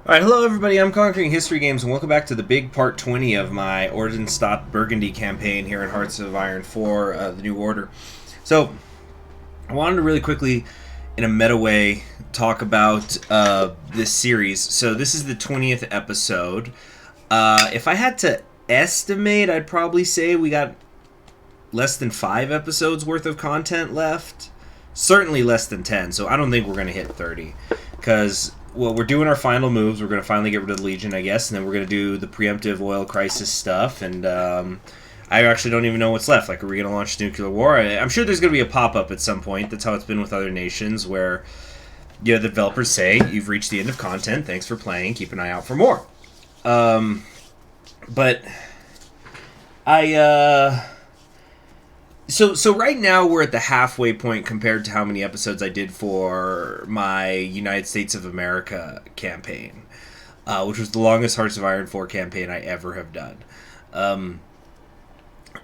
Alright, hello everybody, I'm Conquering History Games, and welcome back to the big part 20 of my Ordensstaat Burgundy campaign here in Hearts of Iron 4, the New Order. So, I wanted to really quickly, in a meta way, talk about this series. So this is the 20th episode. If I had to estimate, I'd probably say we got less than 5 episodes worth of content left. Certainly less than 10, so I don't think we're going to hit 30. Because... well, we're doing our final moves. We're going to finally get rid of the Legion, I guess, and then we're going to do the preemptive oil crisis stuff, and I actually don't even know what's left. Like, are we going to launch nuclear war? I'm sure there's going to be a pop-up at some point. That's how it's been with other nations, where the developers say, you've reached the end of content, thanks for playing, keep an eye out for more. But So right now we're at the halfway point compared to how many episodes I did for my United States of America campaign, which was the longest Hearts of Iron 4 campaign I ever have done,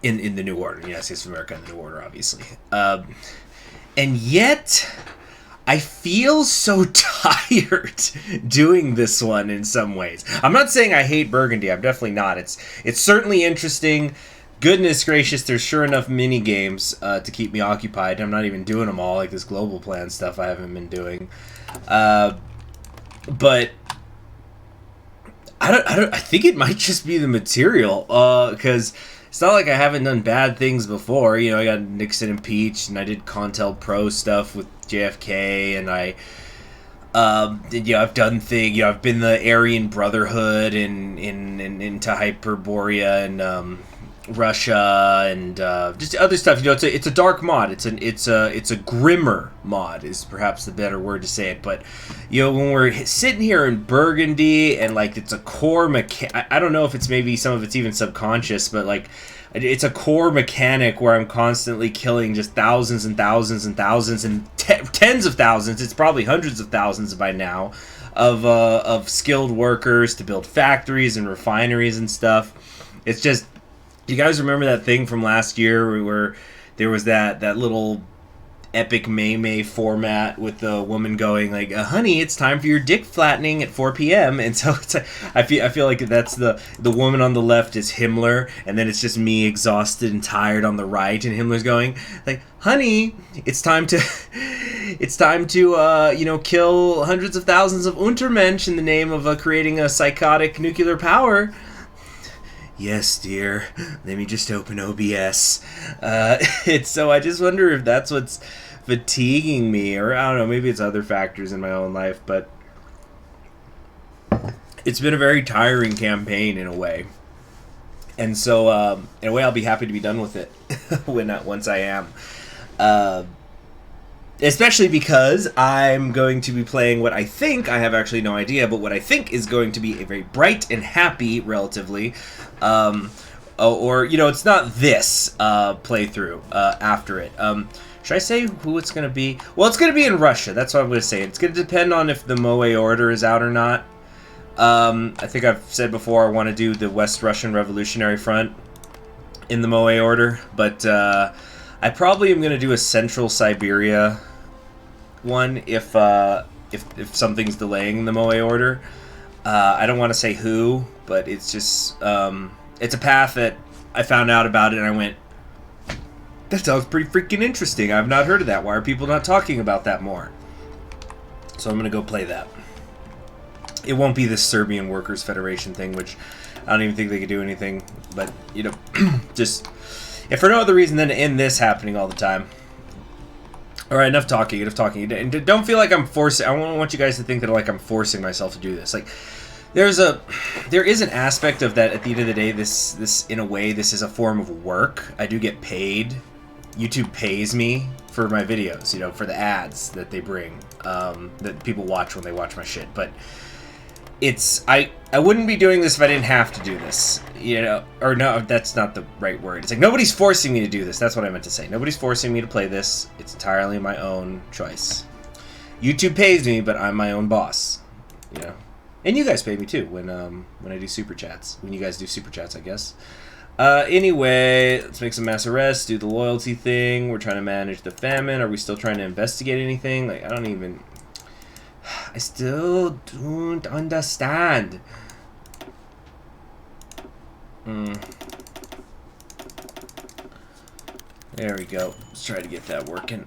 in the New Order, United States of America and the New Order, obviously. And yet, I feel so tired doing this one in some ways. I'm not saying I hate Burgundy, I'm definitely not. It's certainly interesting. Goodness gracious, there's sure enough mini games to keep me occupied. I'm not even doing them all, like this global plan stuff I haven't been doing. But I think it might just be the material, because it's not like I haven't done bad things before. You know, I got Nixon impeached, and I did Contel Pro stuff with JFK, and I've done things. I've been the Aryan Brotherhood into Hyperborea and Russia and just other stuff. It's a dark mod. It's a grimmer mod is perhaps the better word to say it. But when we're sitting here in Burgundy and like it's a core I don't know if it's maybe some of it's even subconscious, but like it's a core mechanic where I'm constantly killing just thousands and thousands and thousands and tens of thousands. It's probably hundreds of thousands by now of skilled workers to build factories and refineries and stuff. It's just. You guys remember that thing from last year where there was that little epic May format with the woman going like, honey, it's time for your dick flattening at 4 p.m. And so it's like, I feel like that's the woman on the left is Himmler, and then it's just me exhausted and tired on the right, and Himmler's going like, honey, it's time to kill hundreds of thousands of Untermensch in the name of creating a psychotic nuclear power. Yes, dear. Let me just open OBS. So I just wonder if that's what's fatiguing me, or I don't know, maybe it's other factors in my own life, but it's been a very tiring campaign in a way. And so, in a way, I'll be happy to be done with it once I am. Especially because I'm going to be playing what I think, I have actually no idea, but what I think is going to be a very bright and happy, relatively, it's not this playthrough after it. Should I say who it's going to be? Well, it's going to be in Russia, that's what I'm going to say. It's going to depend on if the MOE order is out or not. I think I've said before I want to do the West Russian Revolutionary Front in the MOE order, but I probably am going to do a Central Siberia one if something's delaying the MOE order. I don't want to say who, but it's just it's a path that I found out about it and I went, that sounds pretty freaking interesting. I've not heard of that. Why are people not talking about that more? So I'm going to go play that. It won't be this Serbian Workers Federation thing, which I don't even think they could do anything, but just... if for no other reason than to end this happening all the time. Alright, enough talking. And don't feel like I'm forcing... I don't want you guys to think that like I'm forcing myself to do this. Like, there is an aspect of that at the end of the day, this in a way, this is a form of work. I do get paid. YouTube pays me for my videos, for the ads that they bring, that people watch when they watch my shit. But it's... I wouldn't be doing this if I didn't have to do this, or no, that's not the right word. It's like, nobody's forcing me to do this. That's what I meant to say. Nobody's forcing me to play this. It's entirely my own choice. YouTube pays me, but I'm my own boss, And you guys pay me too when I do super chats. When you guys do super chats, I guess. Anyway, let's make some mass arrests, do the loyalty thing. We're trying to manage the famine. Are we still trying to investigate anything? Like, I don't even... I still don't understand. There we go. Let's try to get that working.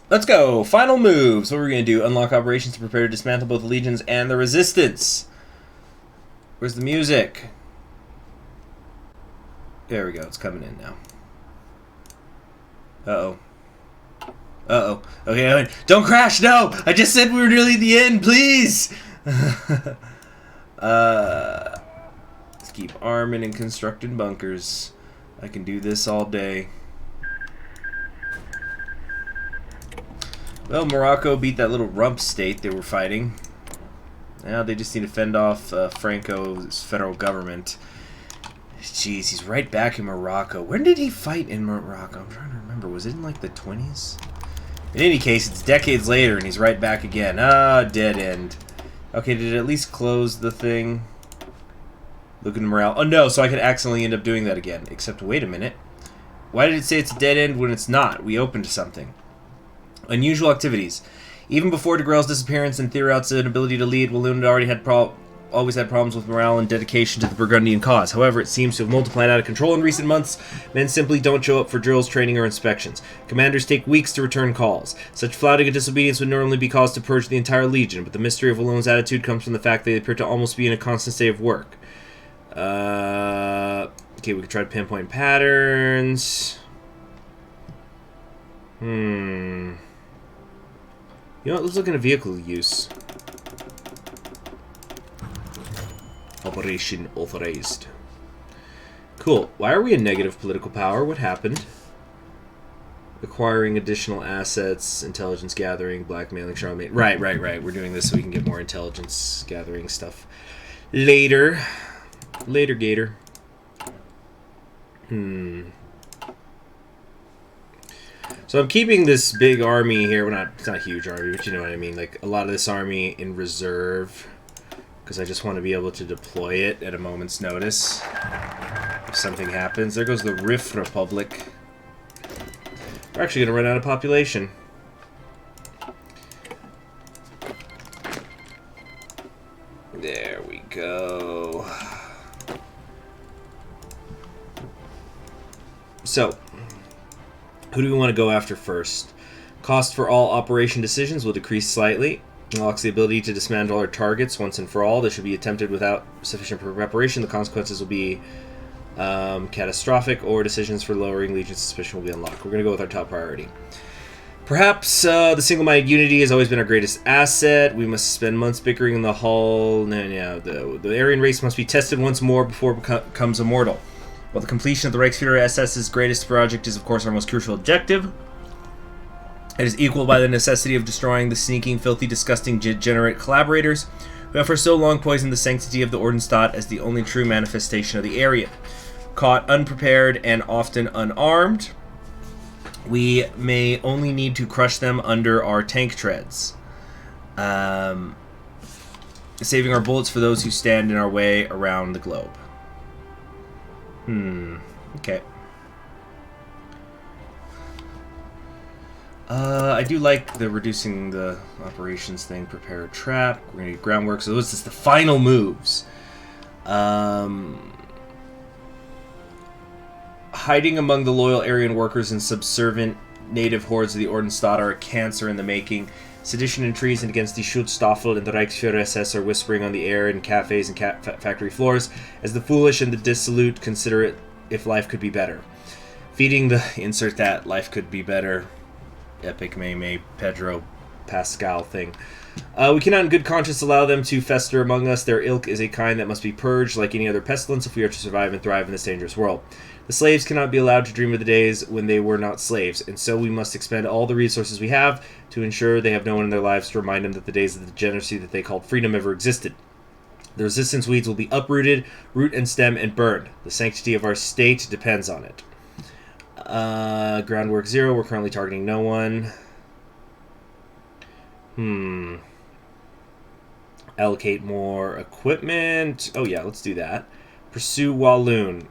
Let's go. Final moves. What we're going to do. Unlock operations to prepare to dismantle both the legions and the resistance. Where's the music? There we go. It's coming in now. Uh-oh. Uh-oh. Okay, don't crash. No! I just said we were nearly at the end. Please! Let's keep arming and constructing bunkers. I can do this all day. Well, Morocco beat that little rump state they were fighting. Now they just need to fend off Franco's federal government. Jeez, he's right back in Morocco. When did he fight in Morocco? I'm trying to remember. Was it in like the 20s? In any case, it's decades later and he's right back again. Ah, dead end. Okay, did it at least close the thing? Look at the morale. Oh no, so I could accidentally end up doing that again. Except, wait a minute. Why did it say it's a dead end when it's not? We opened something. Unusual activities. Even before de Grael's disappearance and Theraut's inability to lead, Walloon had already always had problems with morale and dedication to the Burgundian cause. However, it seems to have multiplied out of control in recent months. Men simply don't show up for drills, training, or inspections. Commanders take weeks to return calls. Such flouting and disobedience would normally be cause to purge the entire legion, but the mystery of Walloon's attitude comes from the fact that they appear to almost be in a constant state of work. Okay, we can try to pinpoint patterns. You know what, let's look into vehicle use. Operation authorized. Cool. Why are we in negative political power? What happened? Acquiring additional assets, intelligence gathering, blackmailing, Charlemagne. Right. We're doing this so we can get more intelligence gathering stuff later. Later, Gator. So I'm keeping this big army here. Well, it's not a huge army, but you know what I mean. Like, a lot of this army in reserve. Because I just want to be able to deploy it at a moment's notice. If something happens. There goes the Riff Republic. We're actually going to run out of population. There we go. So, who do we want to go after first? Cost for all operation decisions will decrease slightly. Unlocks the ability to dismantle our targets once and for all. This should be attempted without sufficient preparation. The consequences will be catastrophic, or decisions for lowering Legion suspicion will be unlocked. We're going to go with our top priority. Perhaps the single-minded unity has always been our greatest asset. We must spend months bickering in the hull. The Aryan race must be tested once more before it becomes immortal. While the completion of the Reichsführer SS's greatest project is, of course, our most crucial objective, it is equaled by the necessity of destroying the sneaking, filthy, disgusting, degenerate collaborators who have for so long poisoned the sanctity of the Ordensstaat as the only true manifestation of the Aryan. Caught unprepared and often unarmed, we may only need to crush them under our tank treads, saving our bullets for those who stand in our way around the globe. Okay. I do like the reducing the operations thing. Prepare a trap. We're going to get groundwork. So this is the final moves. Hiding among the loyal Aryan workers and subservient native hordes of the Ordensstaat are a cancer in the making. Sedition and treason against the Schutzstaffel and the Reichsführer SS are whispering on the air in cafes and factory floors as the foolish and the dissolute consider it if life could be better. Feeding the... insert that life could be better. Epic May Pedro Pascal thing. We cannot in good conscience allow them to fester among us. Their ilk is a kind that must be purged like any other pestilence if we are to survive and thrive in this dangerous world. The slaves cannot be allowed to dream of the days when they were not slaves, and so we must expend all the resources we have to ensure they have no one in their lives to remind them that the days of the degeneracy that they called freedom ever existed. The resistance weeds will be uprooted, root and stem, and burned. The sanctity of our state depends on it. Groundwork 0, we're currently targeting no one. Allocate more equipment. Oh yeah, let's do that. Pursue Walloon.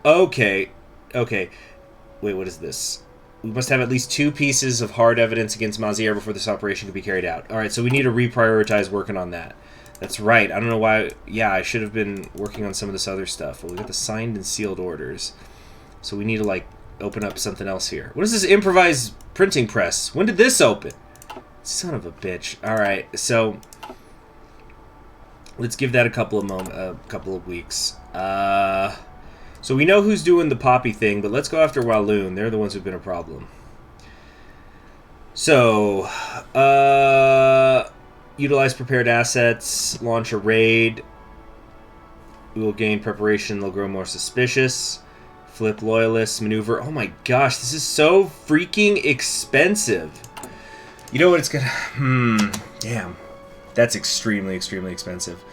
Okay. Wait, what is this? We must have at least 2 pieces of hard evidence against Mazier before this operation can be carried out. Alright, so we need to reprioritize working on that. That's right. I don't know why... Yeah, I should have been working on some of this other stuff. Well, we got the signed and sealed orders. So we need to, like, open up something else here. What is this improvised printing press? When did this open? Son of a bitch. Alright, so... Let's give that a couple of weeks. So we know who's doing the poppy thing, but let's go after Walloon. They're the ones who've been a problem. So, utilize prepared assets, launch a raid. We will gain preparation, they'll grow more suspicious. Flip loyalists, maneuver. Oh my gosh, this is so freaking expensive. You know what it's gonna... Damn. That's extremely, extremely expensive.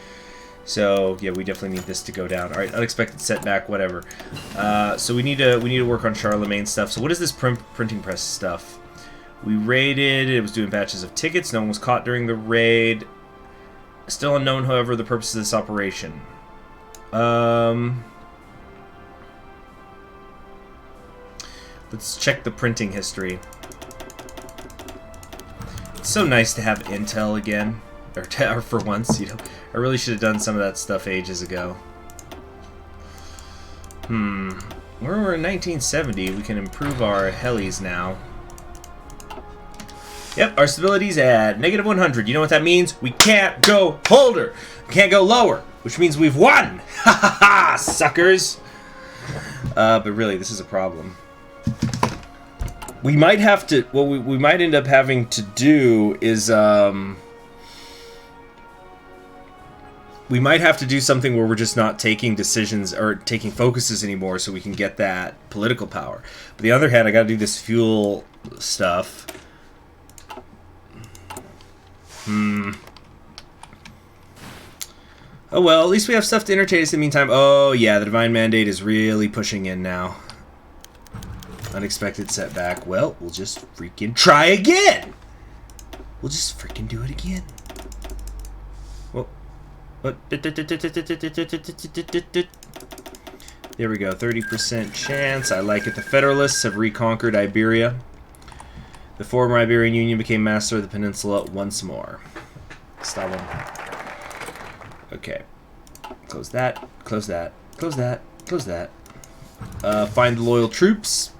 So yeah, we definitely need this to go down. All right, unexpected setback, whatever. So we need to work on Charlemagne stuff. So what is this printing press stuff? We raided. It was doing batches of tickets. No one was caught during the raid. Still unknown, however, the purpose of this operation. Let's check the printing history. It's so nice to have intel again. Or for once, you know. I really should have done some of that stuff ages ago. We're in 1970. We can improve our helis now. Yep, our stability's at -100. You know what that means? We can't go holder. We can't go lower, which means we've won. Ha ha ha, suckers. But really, this is a problem. We might have to. What we might end up having to do is we might have to do something where we're just not taking decisions or taking focuses anymore so we can get that political power. But the other hand, I gotta do this fuel stuff. Oh well, at least we have stuff to entertain us in the meantime. Oh yeah, the Divine Mandate is really pushing in now. Unexpected setback. Well, we'll just freaking try again! We'll just freaking do it again. What? There we go, 30% chance. I like it. The Federalists have reconquered Iberia. The former Iberian Union became master of the peninsula once more. Stop them. Okay. Close that, close that, close that, close that. Find the loyal troops.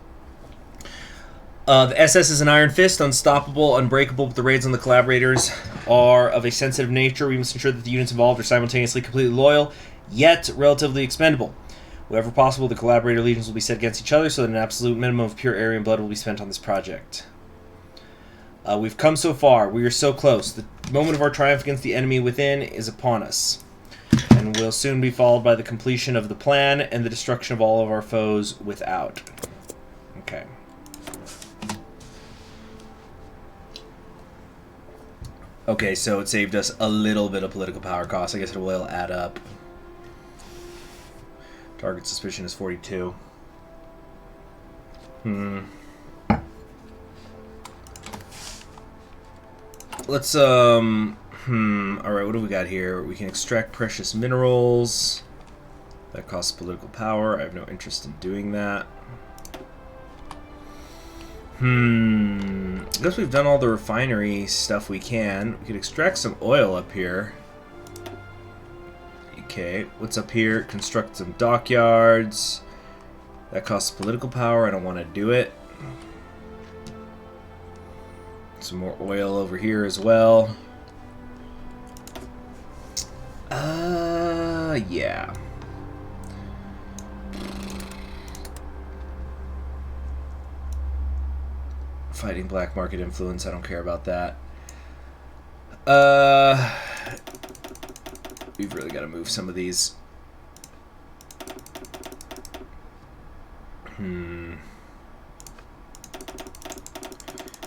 The SS is an iron fist, unstoppable, unbreakable, but the raids on the collaborators are of a sensitive nature. We must ensure that the units involved are simultaneously completely loyal, yet relatively expendable. Wherever possible, the collaborator legions will be set against each other so that an absolute minimum of pure Aryan blood will be spent on this project. We've come so far. We are so close. The moment of our triumph against the enemy within is upon us, and will soon be followed by the completion of the plan and the destruction of all of our foes without. Okay. Okay, so it saved us a little bit of political power cost. I guess it will add up. Target suspicion is 42. Let's, alright, what do we got here? We can extract precious minerals. That costs political power. I have no interest in doing that. I guess we've done all the refinery stuff we can. We could extract some oil up here. Okay, what's up here? Construct some dockyards. That costs political power. I don't want to do it. Some more oil over here as well. Yeah. Fighting black market influence, I don't care about that. We've really got to move some of these.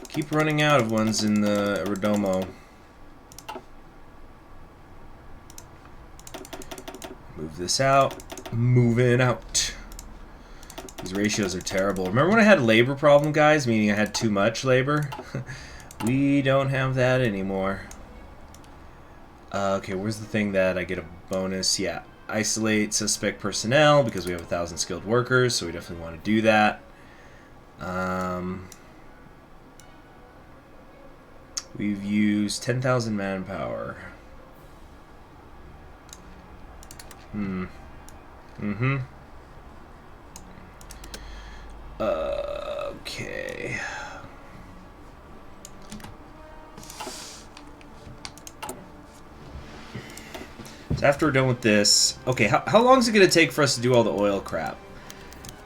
Keep running out of ones in the Rodomo. Move this out. Moving out. These ratios are terrible. Remember when I had a labor problem, guys? Meaning I had too much labor? We don't have that anymore. Okay, where's the thing that I get a bonus? Yeah. Isolate suspect personnel, because we have 1,000 skilled workers, so we definitely want to do that. We've used 10,000 manpower. Okay. So after we're done with this... Okay, how long is it going to take for us to do all the oil crap?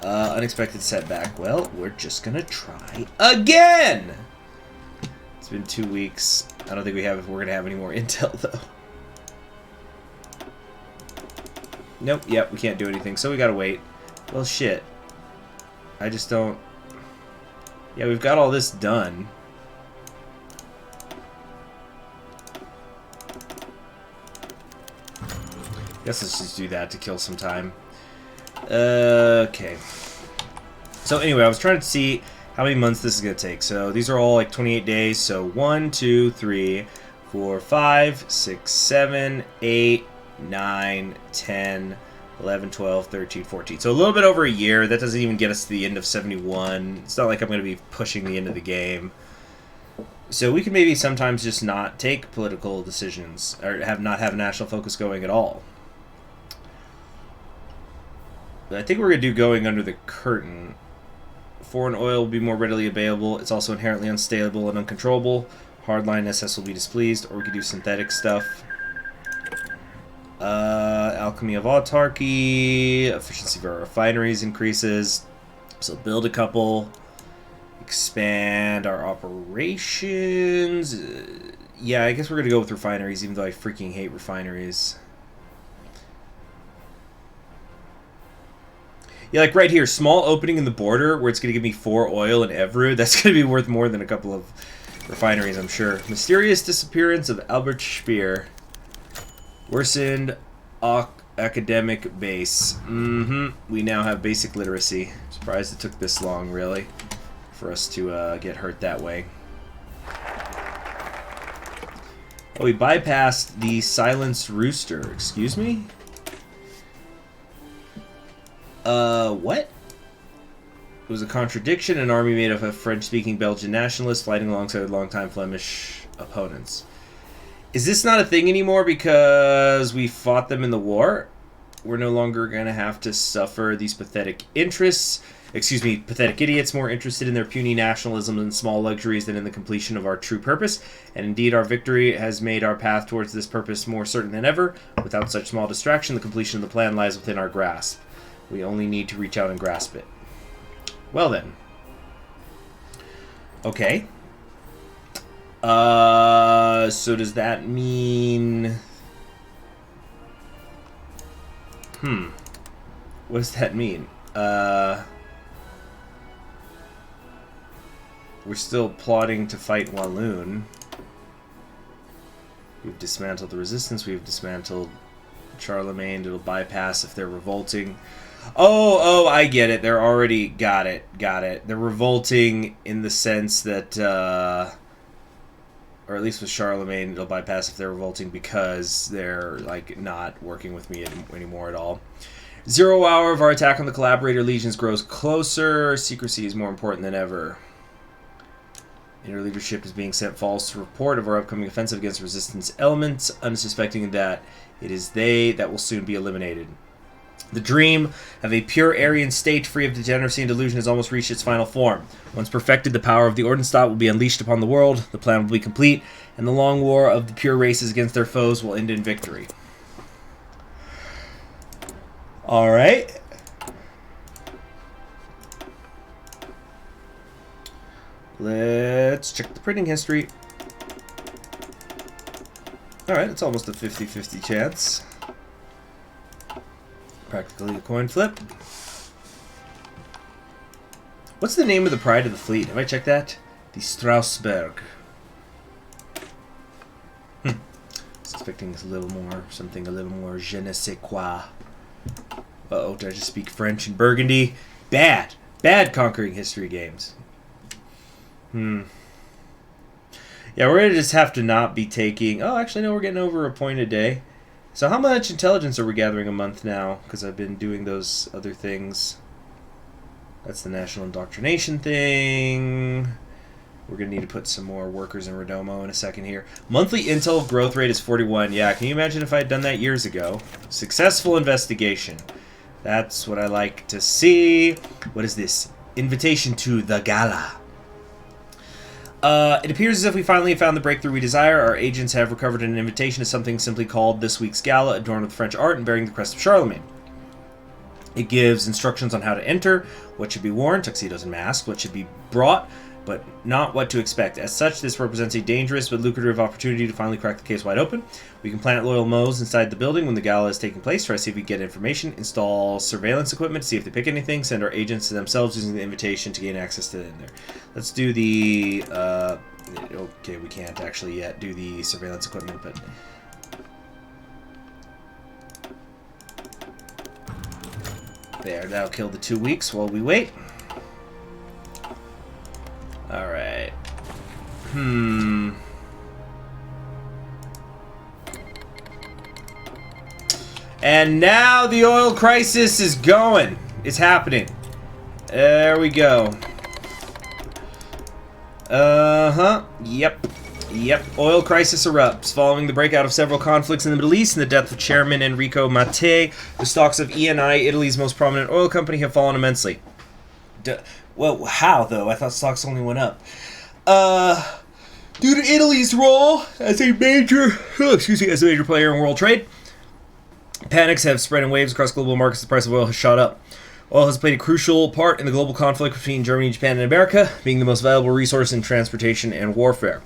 Unexpected setback. Well, we're just going to try again! It's been 2 weeks. I don't think we're going to have any more intel, though. Nope, yep, we can't do anything, so we gotta wait. Well, shit. I just don't... Yeah, we've got all this done. Guess let's just do that to kill some time. Okay. So anyway, I was trying to see how many months this is going to take. So these are all like 28 days. So 1, 2, 3, 4, 5, 6, 7, 8, 9, 10, 11, 12, 13, 14. So a little bit over a year. That doesn't even get us to the end of 71. It's not like I'm going to be pushing the end of the game. So we can maybe sometimes just not take political decisions or not have a national focus going at all. But I think we're going to do going under the curtain. Foreign oil will be more readily available. It's also inherently unstable and uncontrollable. Hardline SS will be displeased, or we could do synthetic stuff. Alchemy of autarky. Efficiency of our refineries increases. So build a couple. Expand our operations. Yeah, I guess we're going to go with refineries, even though I freaking hate refineries. Yeah, like right here, small opening in the border where it's going to give me 4 oil and Evru. That's going to be worth more than a couple of refineries, I'm sure. Mysterious disappearance of Albert Speer. Worsened academic base. We now have basic literacy. Surprised it took this long, really, for us to get hurt that way. Oh, we bypassed the silenced rooster. Excuse me? What? It was a contradiction. An army made up of French-speaking Belgian nationalists fighting alongside longtime Flemish opponents. Is this not a thing anymore because we fought them in the war? We're no longer going to have to suffer these pathetic interests. Excuse me, pathetic idiots more interested in their puny nationalism and small luxuries than in the completion of our true purpose. And indeed, our victory has made our path towards this purpose more certain than ever. Without such small distraction, the completion of the plan lies within our grasp. We only need to reach out and grasp it. Well then. Okay. So does that mean... What does that mean? We're still plotting to fight Walloon. We've dismantled the resistance. We've dismantled Charlemagne. It'll bypass if they're revolting. Oh, I get it. They're already... Got it. They're revolting in the sense that... or at least with Charlemagne, it'll bypass if they're revolting because they're, like, not working with me anymore at all. 0 hour of our attack on the Collaborator Legions grows closer. Secrecy is more important than ever. Inner leadership is being sent false report of our upcoming offensive against resistance elements, unsuspecting that it is they that will soon be eliminated. The dream of a pure Aryan state free of degeneracy and delusion has almost reached its final form. Once perfected, the power of the Ordensstaat will be unleashed upon the world, the plan will be complete, and the long war of the pure races against their foes will end in victory. Alright. Let's check the printing history. Alright, it's almost a 50-50 chance. Practically a coin flip. What's the name of the Pride of the Fleet? Have I checked that? The Strasbourg. I was expecting a little more, something a little more je ne sais quoi. Uh-oh, did I just speak French in Burgundy? Bad conquering history games. Yeah, we're going to just have to not be taking... Oh, actually, no, we're getting over a point a day. So how much intelligence are we gathering a month now? Because I've been doing those other things. That's the national indoctrination thing. We're going to need to put some more workers in Rodomo in a second here. Monthly intel growth rate is 41. Yeah, can you imagine if I had done that years ago? Successful investigation. That's what I like to see. What is this? Invitation to the gala. It appears as if we finally have found the breakthrough we desire. Our agents have recovered an invitation to something simply called this week's gala, adorned with French art and bearing the crest of Charlemagne. It gives instructions on how to enter, what should be worn, tuxedos and masks, what should be brought, but not what to expect. As such, this represents a dangerous but lucrative opportunity to finally crack the case wide open. We can plant loyal moes inside the building when the gala is taking place, try to see if we can get information, install surveillance equipment to see if they pick anything, send our agents to themselves using the invitation to gain access to in there. Let's do the... okay, we can't actually yet do the surveillance equipment, but... There, that'll kill the 2 weeks while we wait. Alright. And now the oil crisis is going. It's happening. There we go. Yep. Oil crisis erupts. Following the breakout of several conflicts in the Middle East and the death of Chairman Enrico Mattei, the stocks of Eni, Italy's most prominent oil company, have fallen immensely. Well, how, though? I thought stocks only went up. Due to Italy's role as a major player in world trade, panics have spread in waves across global markets. The price of oil has shot up. Oil has played a crucial part in the global conflict between Germany, Japan, and America, being the most valuable resource in transportation and warfare.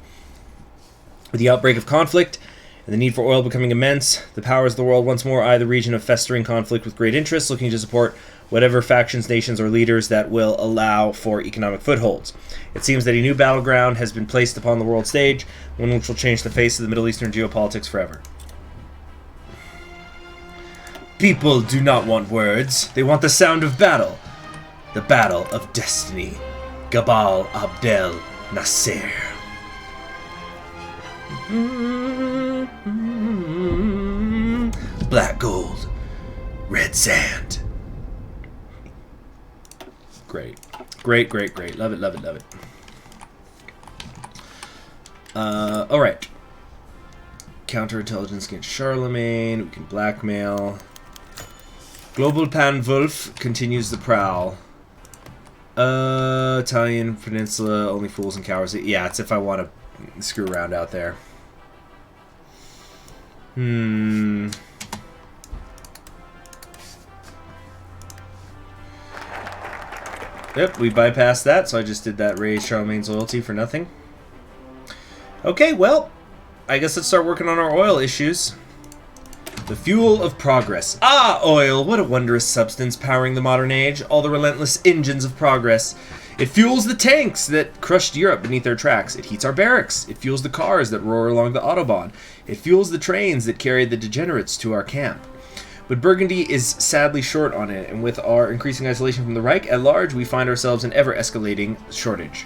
With the outbreak of conflict and the need for oil becoming immense, the powers of the world once more eye the region of festering conflict with great interest, looking to support whatever factions, nations, or leaders that will allow for economic footholds. It seems that a new battleground has been placed upon the world stage, one which will change the face of the Middle Eastern geopolitics forever. People do not want words. They want the sound of battle. The battle of destiny. Gabal Abdel Nasser. Black gold. Red sand. Great. Love it. Alright. Counterintelligence against Charlemagne. We can blackmail. Global Pan-Wolf continues the prowl. Italian Peninsula, only fools and cowards. Yeah, it's if I want to screw around out there. Yep, we bypassed that, so I just did that raise Charlemagne's loyalty for nothing. Okay, well, I guess let's start working on our oil issues. The fuel of progress. Ah, oil! What a wondrous substance powering the modern age. All the relentless engines of progress. It fuels the tanks that crushed Europe beneath their tracks. It heats our barracks. It fuels the cars that roar along the Autobahn. It fuels the trains that carry the degenerates to our camp. But Burgundy is sadly short on it, and with our increasing isolation from the Reich at large, we find ourselves in ever-escalating shortage.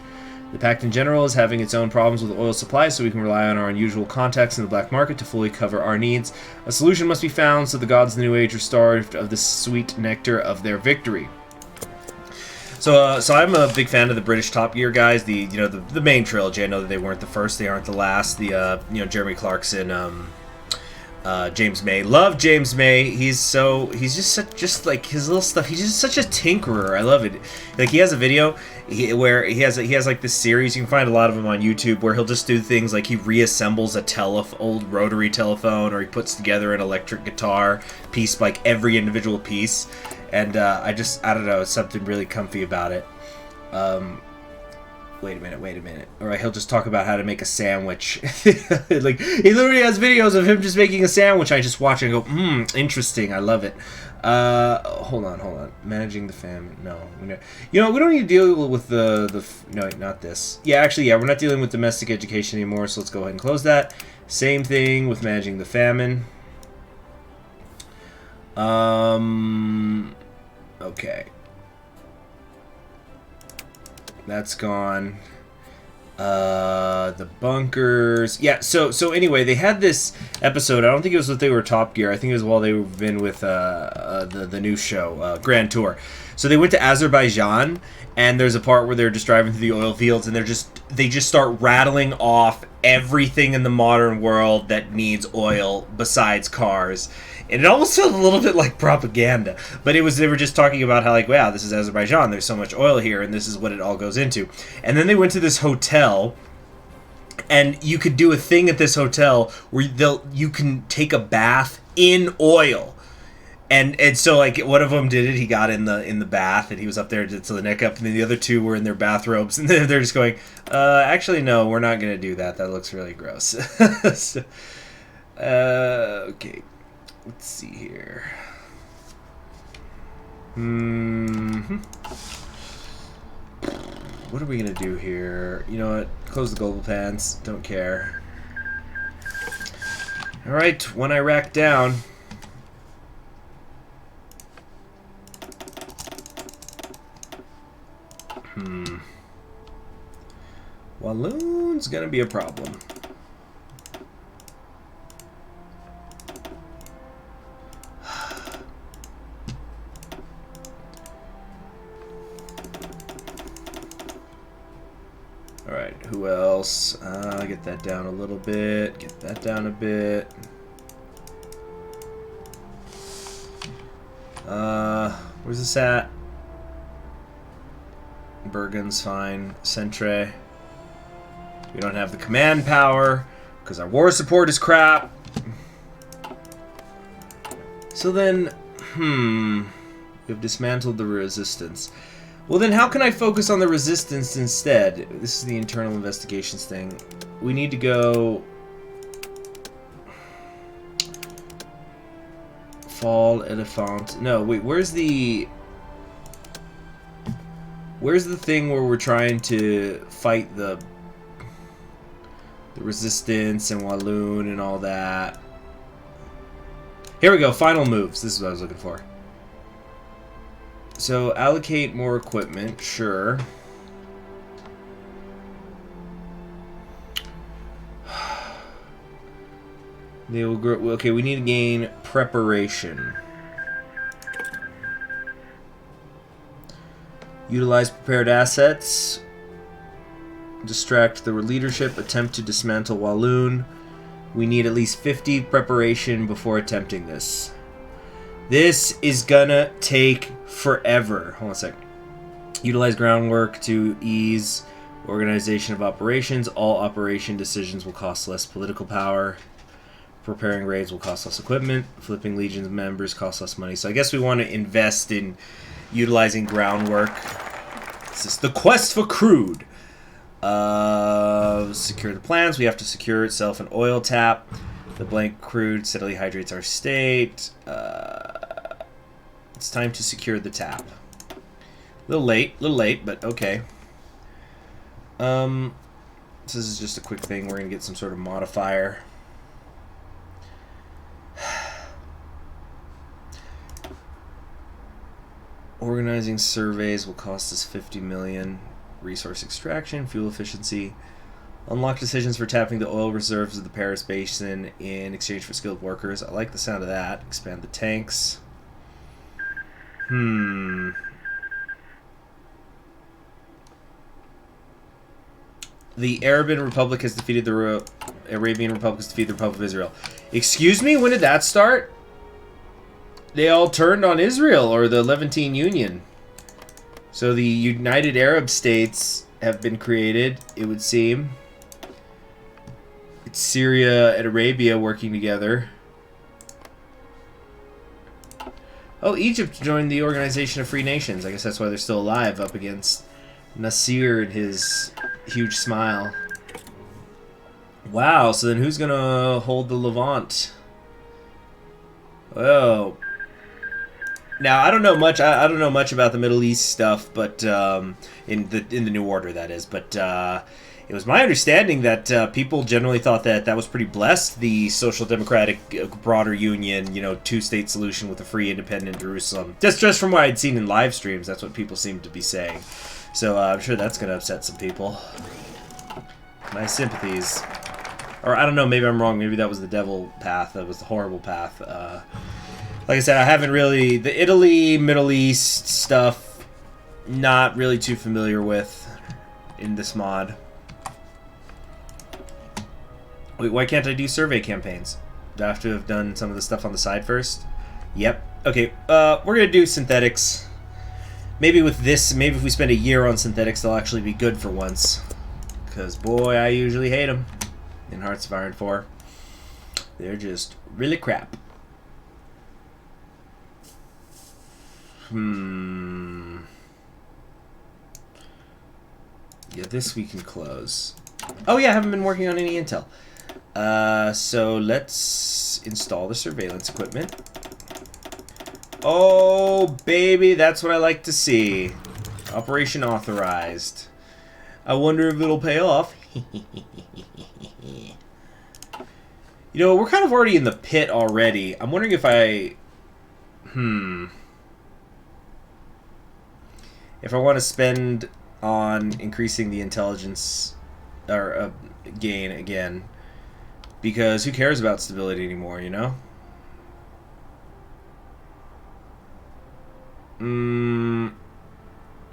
The Pact in general is having its own problems with oil supply, so we can rely on our unusual contacts in the black market to fully cover our needs. A solution must be found so the gods of the New Age are starved of the sweet nectar of their victory. So I'm a big fan of the British Top Gear guys, the main trilogy. I know that they weren't the first, they aren't the last. The Jeremy Clarkson, James May. Love James May. He's just like his little stuff. He's just such a tinkerer. I love it. Like he has a video where he has like this series. You can find a lot of them on YouTube where he'll just do things like he reassembles a old rotary telephone, or he puts together an electric guitar piece, like every individual piece. And I don't know, it's something really comfy about it. Wait a minute. Or he'll just talk about how to make a sandwich. Like, he literally has videos of him just making a sandwich. I just watch it and go, interesting, I love it. Hold on. Managing the famine. No. We don't need to deal with no, not this. Yeah, actually, we're not dealing with domestic education anymore, so let's go ahead and close that. Same thing with managing the famine. Okay. That's gone. The bunkers. Yeah, so anyway, they had this episode. I don't think it was when they were Top Gear. I think it was while they've been with the new show, Grand Tour. So they went to Azerbaijan, and there's a part where they're just driving through the oil fields, and they just start rattling off everything in the modern world that needs oil besides cars. And it almost felt a little bit like propaganda. But they were just talking about how, like, wow, this is Azerbaijan. There's so much oil here, and this is what it all goes into. And then they went to this hotel, and you could do a thing at this hotel where you can take a bath in oil. And so, like, one of them did it. He got in the bath, and he was up there to the neck up. And then the other two were in their bathrobes. And they're just going, actually, no, we're not going to do that. That looks really gross. So, okay. Let's see here. What are we going to do here? You know what? Close the global pans. Don't care. Alright, one Iraq down. Walloon's gonna be a problem. Alright, who else? Get that down a little bit. Get that down a bit. Where's this at? Burgund's fine. Centre. We don't have the command power because our war support is crap. So then, we've dismantled the resistance. Well, then how can I focus on the resistance instead? This is the internal investigations thing. We need to go... Fall Elephant. No, wait, where's the thing where we're trying to fight the resistance and Walloon and all that? Here we go, final moves. This is what I was looking for. So, allocate more equipment, sure. They will grow. Okay, we need to gain preparation. Utilize prepared assets. Distract the leadership. Attempt to dismantle Walloon. We need at least 50 preparation before attempting this. This is gonna take forever. Hold on a sec. Utilize groundwork to ease organization of operations. All operation decisions will cost less political power. Preparing raids will cost less equipment. Flipping Legion's members cost less money. So I guess we want to invest in utilizing groundwork. This is the quest for crude. Secure the plans. We have to secure itself an oil tap. The blank crude steadily hydrates our state. It's time to secure the tap. A little late, but okay. So this is just a quick thing. We're going to get some sort of modifier. Organizing surveys will cost us 50 million. Resource extraction, fuel efficiency. Unlock decisions for tapping the oil reserves of the Paris Basin in exchange for skilled workers. I like the sound of that. Expand the tanks. The Arabian Republic has defeated the Arabian Republic has defeated the Republic of Israel. Excuse me? When did that start? They all turned on Israel, or the Levantine Union. So the United Arab States have been created, it would seem. It's Syria and Arabia working together. Oh, Egypt joined the Organization of Free Nations. I guess that's why they're still alive, up against Nasser and his huge smile. Wow, so then who's gonna hold the Levant? Oh. Now I don't know much. I don't know much about the Middle East stuff, but in the New Order, that is. But it was my understanding that people generally thought that that was pretty blessed. The Social Democratic broader union, you know, two-state solution with a free, independent Jerusalem. Just from what I'd seen in live streams, that's what people seem to be saying. So I'm sure that's going to upset some people. My sympathies. Or I don't know, maybe I'm wrong. Maybe that was the devil path. That was the horrible path. Like I said, I haven't really... The Italy, Middle East stuff, not really too familiar with in this mod. Wait, why can't I do survey campaigns? Do I have to have done some of the stuff on the side first? Yep. Okay, we're going to do synthetics. Maybe with this, maybe if we spend a year on synthetics, they'll actually be good for once. Because, boy, I usually hate them in Hearts of Iron 4. They're just really crap. Yeah, this we can close. Oh yeah, I haven't been working on any intel. So let's install the surveillance equipment. Oh, baby, that's what I like to see. Operation authorized. I wonder if it'll pay off. You know, we're kind of already in the pit already. I'm wondering if I... If I want to spend on increasing the intelligence or gain again. Because who cares about stability anymore, you know?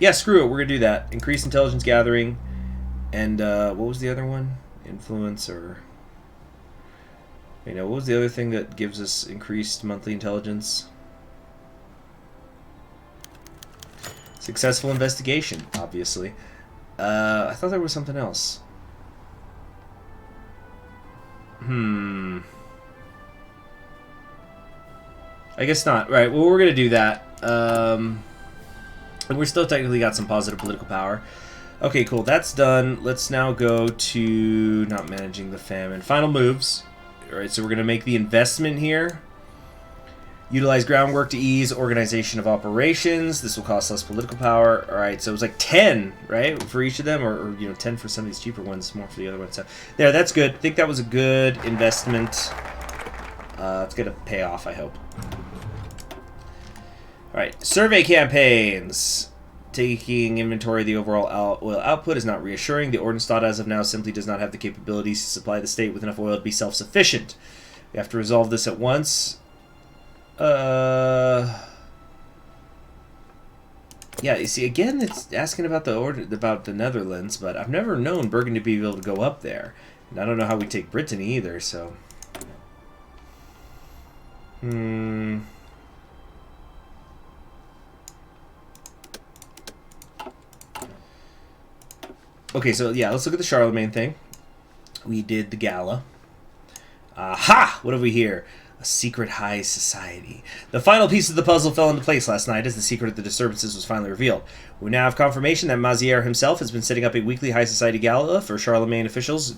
Yeah, screw it. We're going to do that. Increase intelligence gathering. And what was the other one? Influence or... You know, what was the other thing that gives us increased monthly intelligence? Successful investigation, obviously. I thought there was something else. I guess not. Right, well, we're going to do that. And we're still technically got some positive political power. Okay, cool. That's done. Let's now go to not managing the famine. Final moves. Alright, so we're going to make the investment here. Utilize groundwork to ease organization of operations. This will cost less political power. Alright, so it was like 10, right? For each of them, or you know, 10 for some of these cheaper ones, more for the other ones. So there, that's good. I think that was a good investment. It's going to pay off, I hope. Alright, survey campaigns. Taking inventory of the overall oil output is not reassuring. The Ordensstaat as of now simply does not have the capabilities to supply the state with enough oil to be self-sufficient. We have to resolve this at once. Yeah, you see, again, it's asking about the Netherlands, but I've never known Burgund to be able to go up there. And I don't know how we take Brittany either, so... Okay, so yeah, let's look at the Charlemagne thing. We did the gala. Aha! What have we here? A secret high society. The final piece of the puzzle fell into place last night as the secret of the disturbances was finally revealed. We now have confirmation that Mazière himself has been setting up a weekly high society gala for Charlemagne officials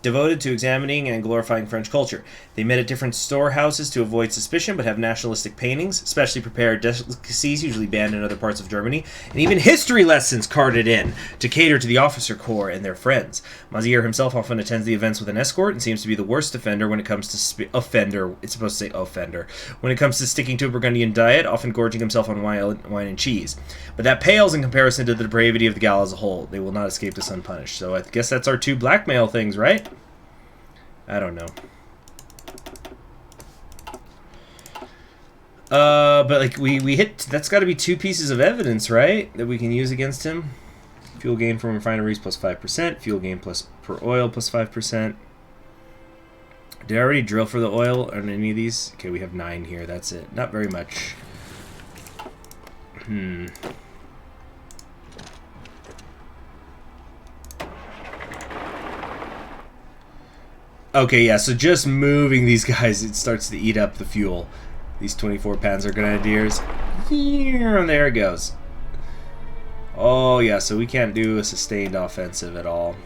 devoted to examining and glorifying French culture. They met at different storehouses to avoid suspicion, but have nationalistic paintings, specially prepared delicacies usually banned in other parts of Germany, and even history lessons carted in to cater to the officer corps and their friends. Mazière himself often attends the events with an escort and seems to be the worst offender when it comes to it's supposed to say offender. When it comes to sticking to a Burgundian diet, often gorging himself on wine and cheese. But that pales in comparison to the depravity of the gala as a whole. They will not escape this unpunished. So I guess that's our two blackmail things, right? I don't know. But like we hit, that's got to be 2 pieces of evidence, right? That we can use against him. Fuel gain from refineries plus 5%. Fuel gain plus per oil plus 5%. Did I already drill for the oil on any of these? Okay, we have 9 here. That's it. Not very much. Okay, yeah, so just moving these guys, it starts to eat up the fuel. These 24 Panzer Grenadiers. And there it goes. Oh, yeah, so we can't do a sustained offensive at all.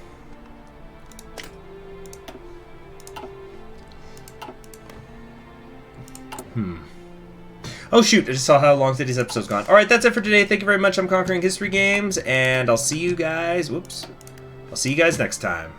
Oh, shoot, I just saw how long today's episode's gone. Alright, that's it for today. Thank you very much. I'm Conquering History Games, and I'll see you guys... Whoops. I'll see you guys next time.